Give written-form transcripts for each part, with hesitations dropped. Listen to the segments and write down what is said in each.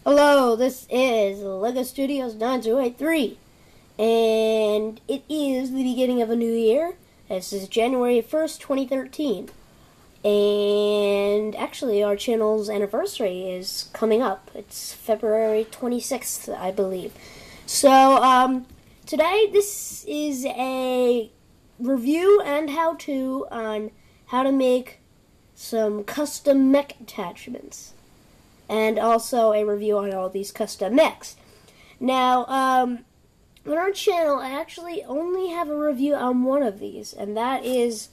Hello, this is LEGO Studios 9083, and it is the beginning of a new year. This is January 1st, 2013, and actually our channel's anniversary is coming up. It's February 26th, I believe. So, today this is a review and how-to on how to make some custom mech attachments, and also a review on all these custom mechs. Now, on our channel, I actually only have a review on one of these, and that is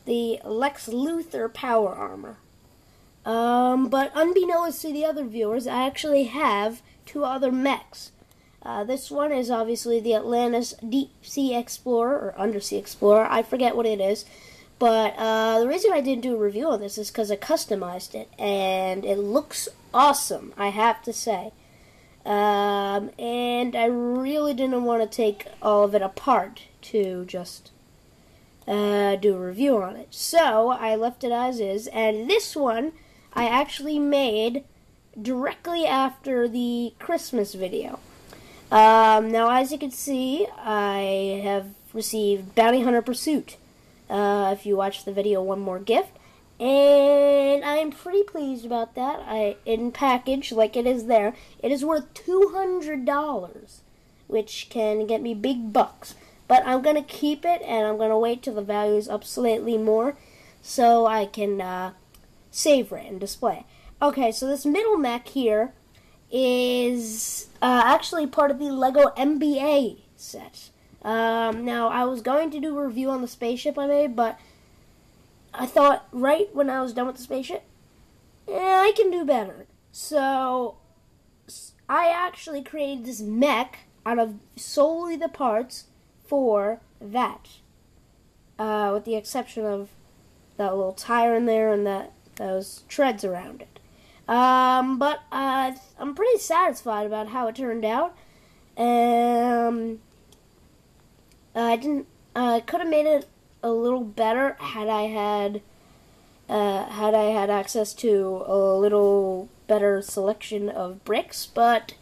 the Lex Luthor Power Armor. But unbeknownst to the other viewers, I actually have two other mechs. This one is obviously the Atlantis Deep Sea Explorer, or Undersea Explorer, I forget what it is. But the reason I didn't do a review on this is because I customized it, and it looks awesome, I have to say. And I really didn't want to take all of it apart to just do a review on it. So I left it as is, and this one I actually made directly after the Christmas video. Now, as you can see, I have received Bounty Hunter Pursuit. If you watch the video, one more gift, and I'm pretty pleased about that. In package, like it is there, it is worth $200, which can get me big bucks. But I'm gonna keep it, and I'm gonna wait till the value is up slightly more, so I can savor it and display. Okay, so this middle mech here is actually part of the LEGO NBA set. Now, I was going to do a review on the spaceship I made, but I thought right when I was done with the spaceship, I can do better. So, I actually created this mech out of solely the parts for that. With the exception of that little tire in there and those treads around it. But I'm pretty satisfied about how it turned out. I could have made it a little better had I had access to a little better selection of bricks, but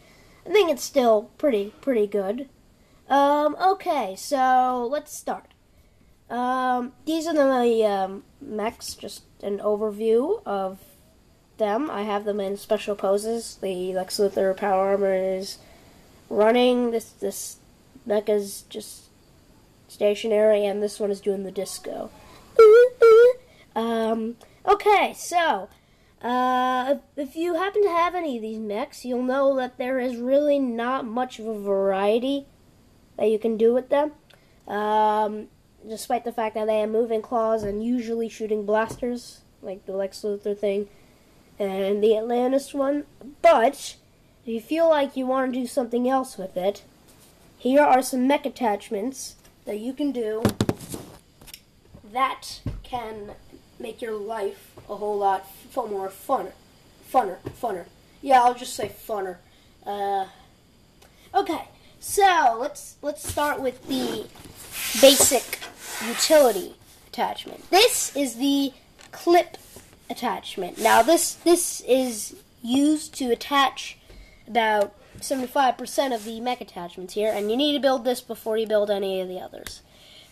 I think it's still pretty good. Okay, so let's start. These are the mechs, just an overview of them. I have them in special poses. The Lex Luthor Power Armor is running. This mech is just stationary, and this one is doing the disco. Okay, so if you happen to have any of these mechs, you'll know that there is really not much of a variety that you can do with them. Despite the fact that they have moving claws and usually shooting blasters, like the Lex Luthor thing and the Atlantis one. But if you feel like you want to do something else with it, here are some mech attachments that you can do that can make your life a whole lot more funner. Yeah, I'll just say funner. Okay, so let's start with the basic utility attachment. This is the clip attachment. Now this is used to attach about 75% of the mech attachments here, and you need to build this before you build any of the others.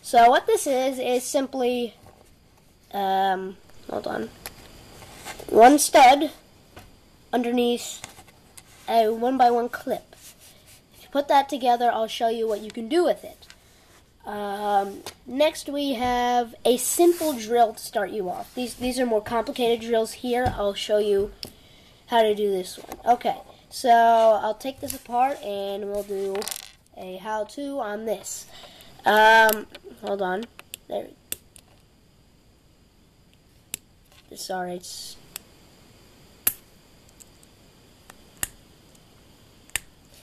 So what this is simply, hold on, one stud underneath a 1x1 clip. If you put that together, I'll show you what you can do with it. Next we have a simple drill to start you off. These are more complicated drills here. I'll show you how to do this one. Okay. So I'll take this apart and we'll do a how-to on this. Hold on. There. Sorry.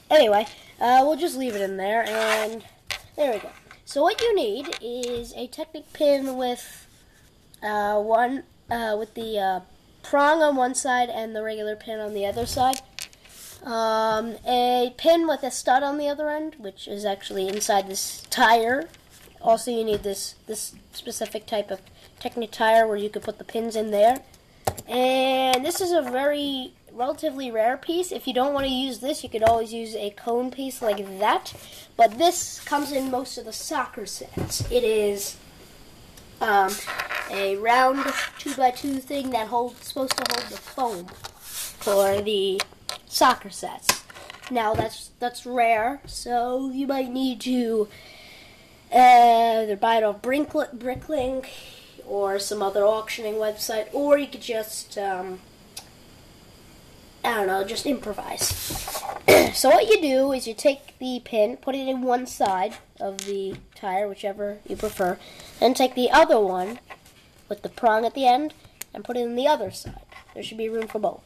Anyway, we'll just leave it in there, and there we go. So what you need is a Technic pin with the prong on one side and the regular pin on the other side. A pin with a stud on the other end, which is actually inside this tire. Also, you need this specific type of Technic tire where you can put the pins in there. And this is a very relatively rare piece. If you don't want to use this, you could always use a cone piece like that. But this comes in most of the soccer sets. It is a round 2x2 thing that supposed to hold the foam for the soccer sets. Now that's rare, so you might need to either buy it off Bricklink or some other auctioning website, or you could just just improvise. So what you do is you take the pin, put it in one side of the tire, whichever you prefer, then take the other one with the prong at the end and put it in the other side. There should be room for both.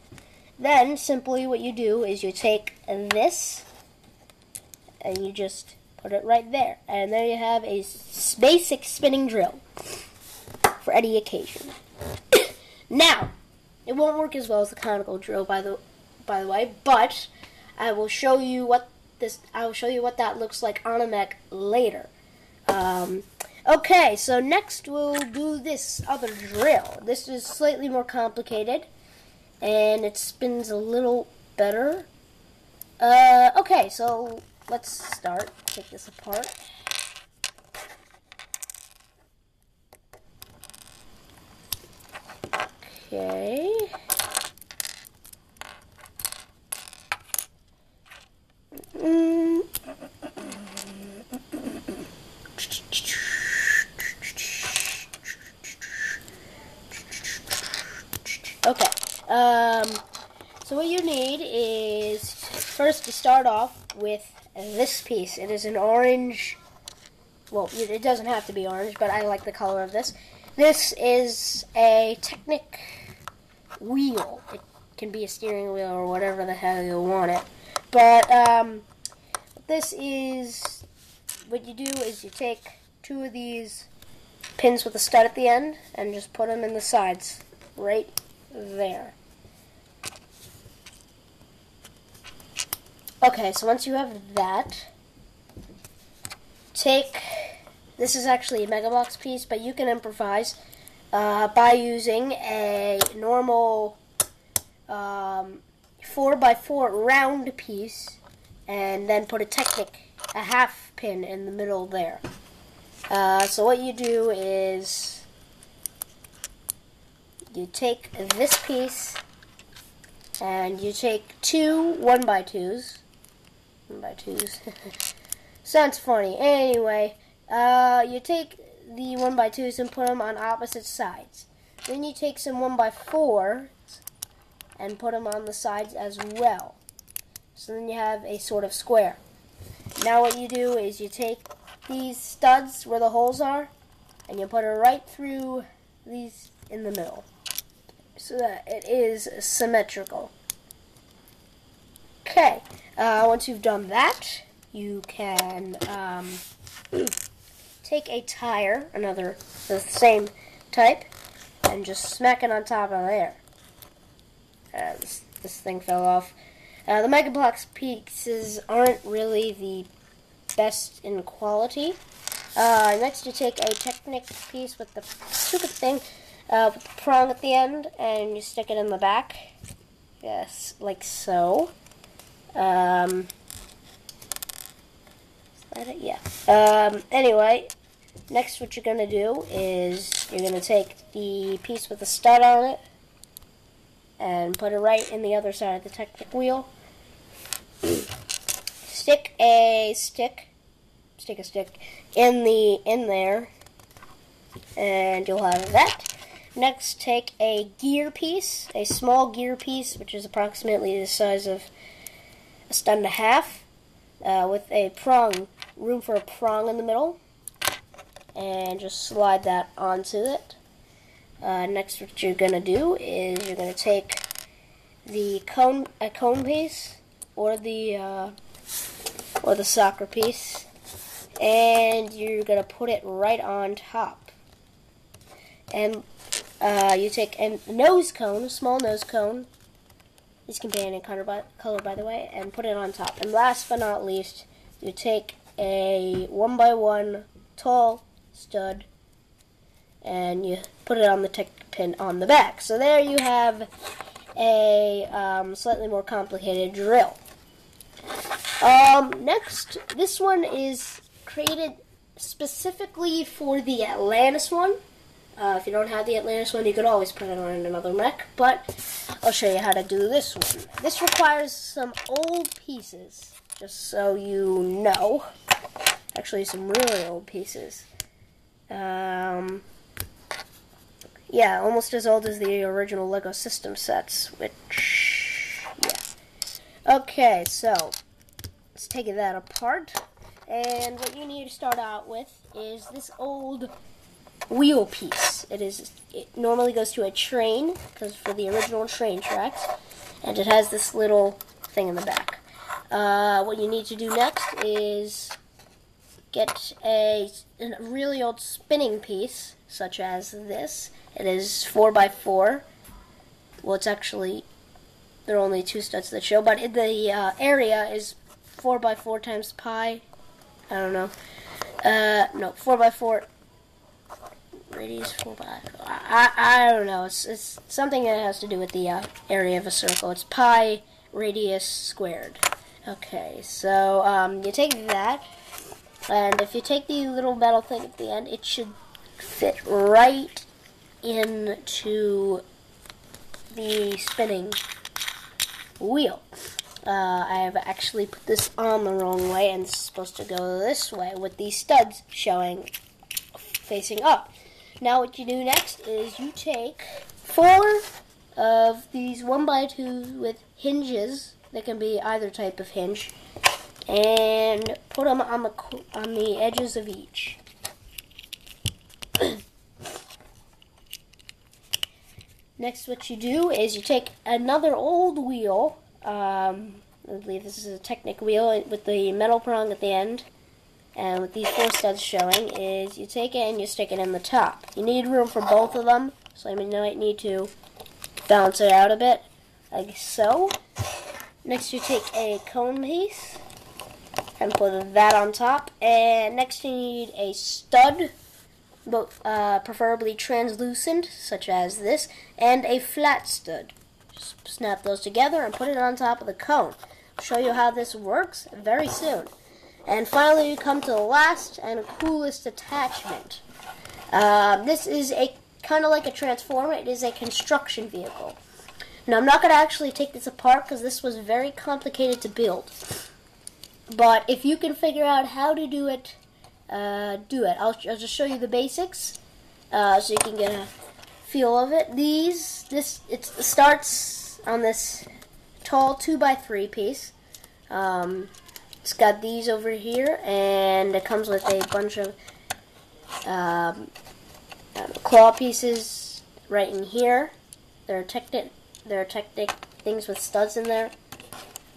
Then simply what you do is you take this and you just put it right there. And there you have a basic spinning drill for any occasion. Now, it won't work as well as the conical drill, by the way, but I will show you what that looks like on a mech later. Okay, so next we'll do this other drill. This is slightly more complicated, and it spins a little better. Okay, so let's start. Take this apart. Okay. Okay. So what you need is first to start off with this piece. It is an orange. Well, it doesn't have to be orange, but I like the color of this. This is a Technic wheel. It can be a steering wheel or whatever the hell you want it. But this is what you do is you take two of these pins with a stud at the end and just put them in the sides right there. Okay, so once you have that, this is actually a Mega Box piece, but you can improvise by using a normal 4x4 round piece and then put a half pin in the middle there. So what you do is you take this piece and you take two 1x2s. 1x2s. Sounds funny. Anyway, you take the 1x2s and put them on opposite sides. Then you take some 1x4s and put them on the sides as well. So then you have a sort of square. Now what you do is you take these studs where the holes are and you put it right through these in the middle so that it is symmetrical. Okay, once you've done that, you can take a tire, the same type, and just smack it on top of there. This thing fell off. The Mega Box pieces aren't really the best in quality. Next you take a Technic piece with the stupid thing with the prong at the end, and you stick it in the back. Yes, like so. Is that it? Yeah. Anyway, next what you're going to do is you're going to take the piece with the stud on it and put it right in the other side of the Technic wheel. Stick a stick in there, and you'll have that. Next, take a gear piece, a small gear piece, which is approximately the size of a stud and a half, with a prong, room for a prong in the middle, and just slide that onto it. Next, what you're going to do is you're going to take a cone piece or the soccer piece, and you're going to put it right on top. And you take a nose cone, a small nose cone. This can be any color, by the way, and put it on top. And last but not least, you take a 1x1 tall stud and you put it on the Tech pin on the back. So there you have a slightly more complicated drill. Next, this one is created specifically for the Atlantis one. If you don't have the Atlantis one, you could always put it on another mech, but I'll show you how to do this one. This requires some old pieces, just so you know. Actually, some really old pieces. Yeah, almost as old as the original Lego system sets, which, yeah. Okay, so, let's take that apart. And what you need to start out with is this old wheel piece. It normally goes to a train, because for the original train tracks, and it has this little thing in the back. What you need to do next is get a really old spinning piece, such as this. It is 4x4. Well, it's actually, there are only 2 studs that show, but the area is 4x4 times pi. I don't know. No, 4x4. Radius 4x4. I don't know. It's something that has to do with the area of a circle. It's pi radius squared. Okay, so you take that, and if you take the little metal thing at the end, it should fit right into the spinning wheel. I have actually put this on the wrong way, and it's supposed to go this way with these studs showing facing up. Now what you do next is you take 4 of these 1x2 with hinges. They can be either type of hinge, and put them on the edges of each. Next, what you do is you take another old wheel. I believe this is a Technic wheel with the metal prong at the end, and with these 4 studs showing, is you take it and you stick it in the top. You need room for both of them, so you might need to balance it out a bit, like so. Next, you take a cone piece and put that on top, and next you need a stud, preferably translucent, such as this, and a flat stud. Just snap those together and put it on top of the cone. I'll show you how this works very soon. And finally, you come to the last and coolest attachment. This is kind of like a transformer. It is a construction vehicle. Now, I'm not going to actually take this apart because this was very complicated to build. But if you can figure out how to do it, do it. I'll just show you the basics so you can get a feel of it. It starts on this tall 2x3 piece. It's got these over here, and it comes with a bunch of claw pieces right in here. There are Technic things with studs in there.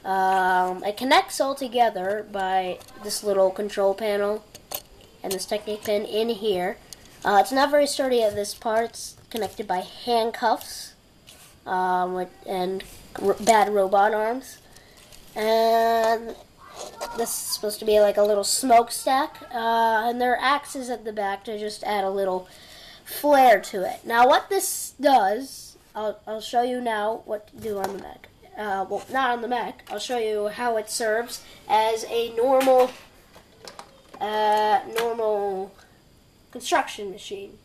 It connects all together by this little control panel and this Technic pin in here. It's not very sturdy at this part. It's connected by handcuffs and bad robot arms. And this is supposed to be like a little smokestack. And there are axes at the back to just add a little flair to it. Now what this does, I'll show you now what to do on the mech. Well, not on the mech. I'll show you how it serves as a normal construction machine.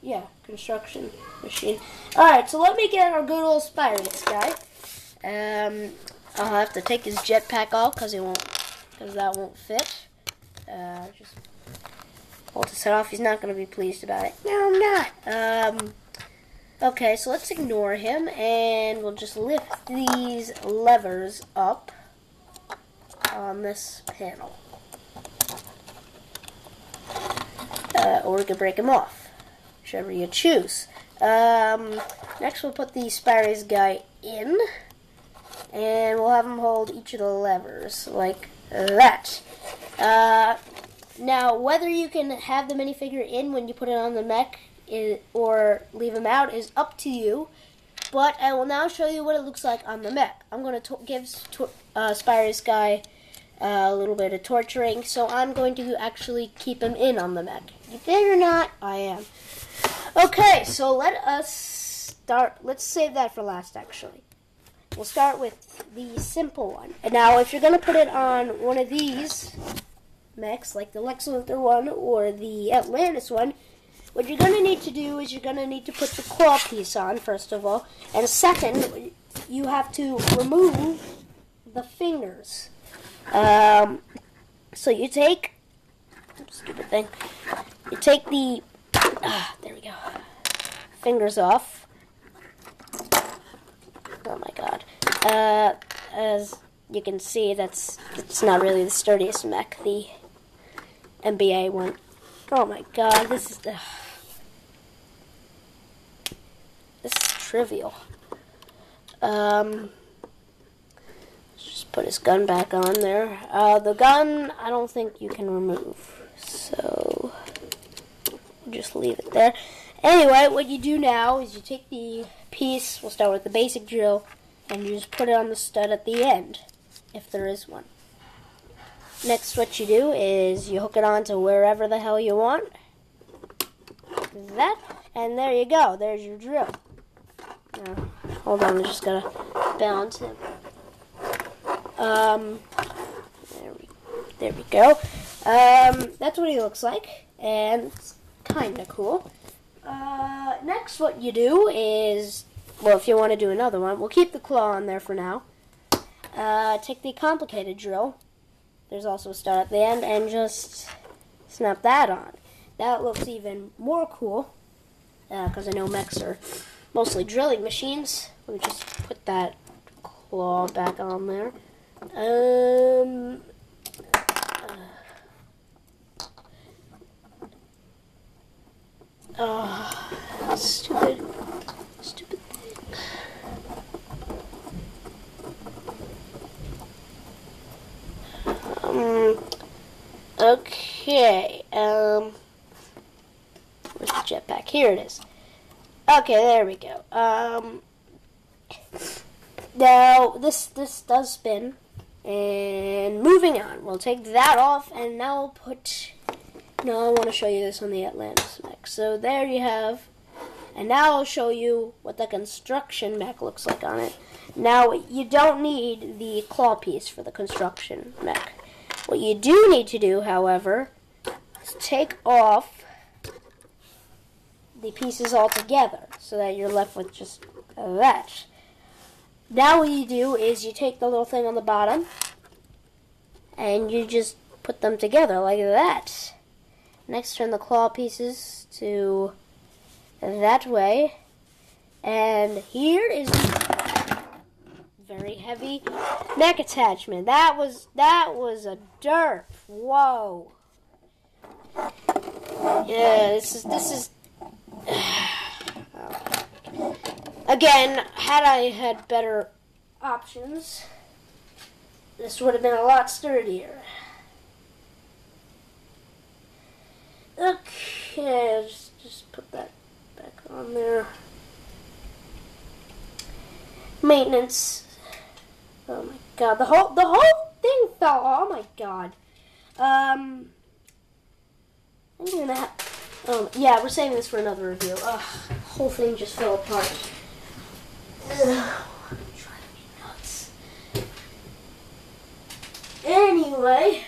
Yeah, construction machine. Alright, so let me get our good old Spirus guy. I'll have to take his jetpack off because that won't fit. Just hold his head off. He's not going to be pleased about it. No, I'm not. Okay, so let's ignore him, and we'll just lift these levers up on this panel. Or we could break them off, whichever you choose. Next, we'll put the Spirus guy in, and we'll have him hold each of the levers, like that. Now, whether you can have the minifigure in when you put it on the mech, or leave him out is up to you, but I will now show you what it looks like on the mech. I'm going to give Spirus guy a little bit of torturing, so I'm going to actually keep him in on the mech. You better not. I am. Okay, so let us start. Let's save that for last, actually. we'll start with the simple one. And now, if you're going to put it on one of these mechs, like the Lex Luthor one or the Atlantis one, what you're going to need to do is you're going to need to put the claw piece on, first of all. And second, you have to remove the fingers. So you take, stupid thing, you take the, there we go, fingers off. Oh my god. As you can see, it's not really the sturdiest mech, the NBA one. Oh my god, this is trivial. Let's just put his gun back on there. The gun, I don't think you can remove, so just leave it there. Anyway, what you do now is you take the piece, we'll start with the basic drill, and you just put it on the stud at the end, if there is one. Next, what you do is you hook it on to wherever the hell you want. That, and there you go. There's your drill. Now, hold on, I just gotta balance it. There we go. That's what he looks like, and it's kind of cool. Next, what you do is, well, if you want to do another one, we'll keep the claw on there for now. Take the complicated drill. There's also a stud at the end, and just snap that on. That looks even more cool, because I know mechs are mostly drilling machines. Let me just put that claw back on there. Stupid thing. Okay, where's the jetpack? Here it is. Okay, there we go. Now, this does spin, and moving on, we'll take that off, and now we'll put, I want to show you this on the Atlantis mech. So there you have, and now I'll show you what the construction mech looks like on it. Now, you don't need the claw piece for the construction mech. What you do need to do, however, is take off the pieces all together so that you're left with just that. Now what you do is you take the little thing on the bottom and you just put them together like that. Next, turn the claw pieces to that way, and here is the very heavy neck attachment. That was a derp. Whoa. Yeah, this is again, had I had better options, this would have been a lot sturdier. Okay, just put that back on there. Maintenance. Oh my god, the whole thing fell. Oh my god. I'm gonna have. Yeah, we're saving this for another review. Ugh, the whole thing just fell apart. Ugh, driving me nuts. Anyway,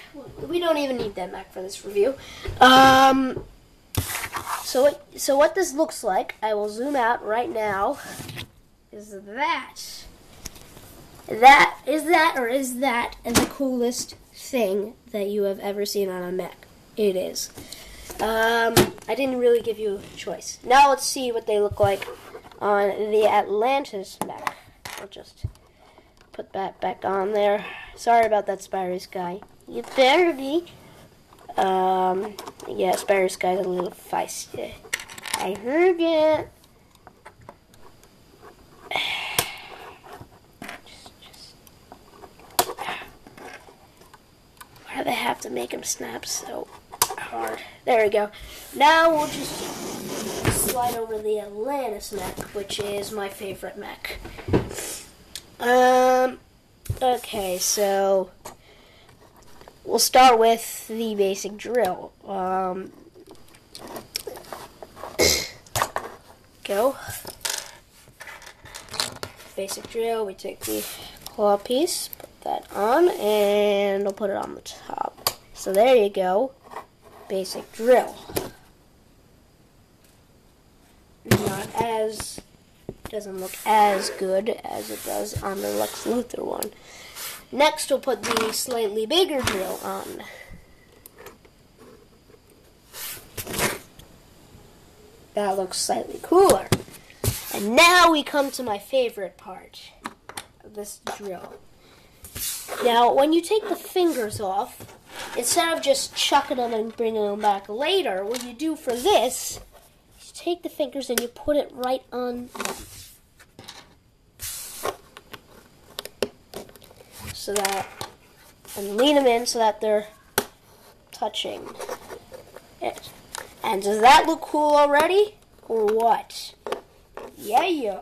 we don't even need that mech for this review. So what this looks like, I will zoom out right now. Is that the coolest thing that you have ever seen on a mech? It is. I didn't really give you a choice. Now let's see what they look like on the Atlantis mech. I'll just put that back on there. Sorry about that Spider Sky. You better be. Yeah, Spider Sky's a little feisty. I heard it. Why do they have to make him snap so hard? There we go. Now we'll just slide over the Atlantis mech, which is my favorite mech. Okay, so we'll start with the basic drill. Go. basic drill. We take the claw piece, put that on, and we'll put it on the top. So there you go, basic drill. Doesn't look as good as it does on the Lex Luthor one. Next, we'll put the slightly bigger drill on. That looks slightly cooler. And now we come to my favorite part of this drill. Now, when you take the fingers off, instead of just chucking them and bringing them back later, what you do for this is you take the fingers and you put it right on them. So that, and lean them in so that they're touching it. And does that look cool already? Or what? Yeah.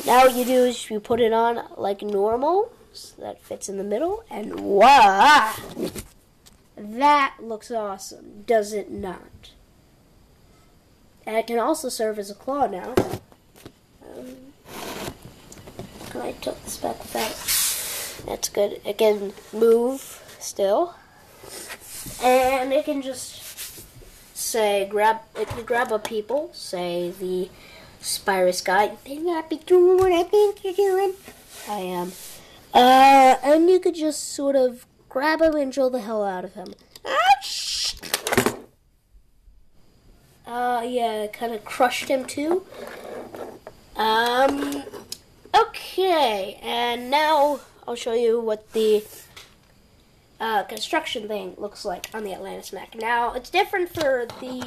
Now what you do is you put it on like normal, so that fits in the middle, and voila! That looks awesome, does it not? And it can also serve as a claw now. Can I tilt this back without? That's good. It can move still, and it can just say it can grab up people. Say the Spyrus guy. You better not be doing what I think you're doing. I am. And you could just sort of grab him and drill the hell out of him. Yeah, kind of crushed him too. Okay, and now I'll show you what the construction thing looks like on the Atlantis mech. Now, it's different for the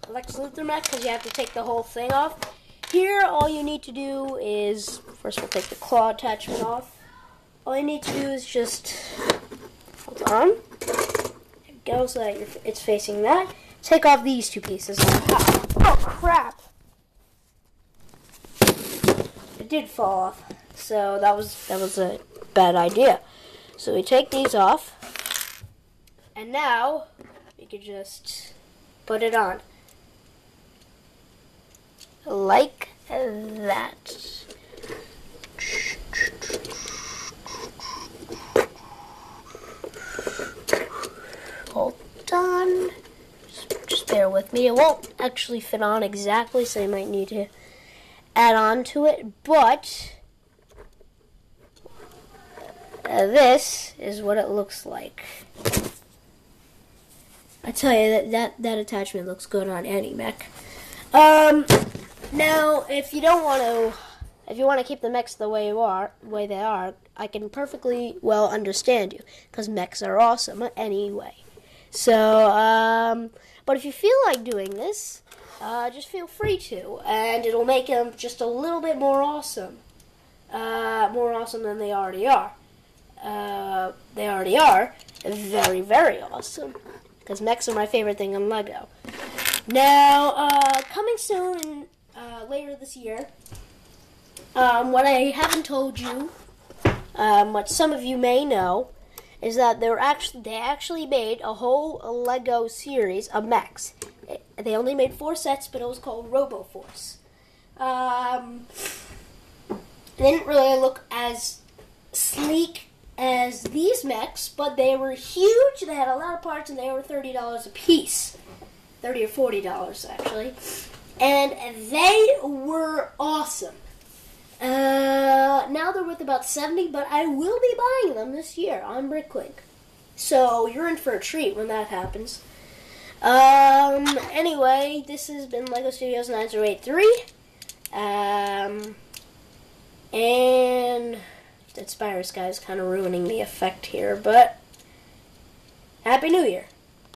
Lex Luthor mech because you have to take the whole thing off. Here, all you need to do is, first we'll take the claw attachment off. All you need to do is just hold on. There we go, so that it's facing that. Take off these two pieces on top. Oh, crap! It did fall off, so that was a bad idea. So we take these off, and now we can just put it on. Like that. Hold on. Just bear with me. It won't actually fit on exactly, so you might need to add on to it, but this is what it looks like. I tell you, that attachment looks good on any mech. Now, if you want to keep the mechs the way they are, I can perfectly well understand you, because mechs are awesome anyway. So, but if you feel like doing this, just feel free to, and it'll make them just a little bit more awesome. More awesome than they already are. They already are very, very awesome, because mechs are my favorite thing in LEGO. Now, coming soon, later this year, what I haven't told you, what some of you may know, is that they actually made a whole LEGO series of mechs. They only made 4 sets, but it was called RoboForce. They didn't really look as sleek as these mechs, but they were huge. They had a lot of parts, and they were $30 a piece. $30 or $40 actually, and they were awesome. Now they're worth about $70, but I will be buying them this year on Bricklink. So you're in for a treat when that happens. Anyway, this has been LEGO Studios 9083. And that Spyrus guy is kind of ruining the effect here, but Happy New Year.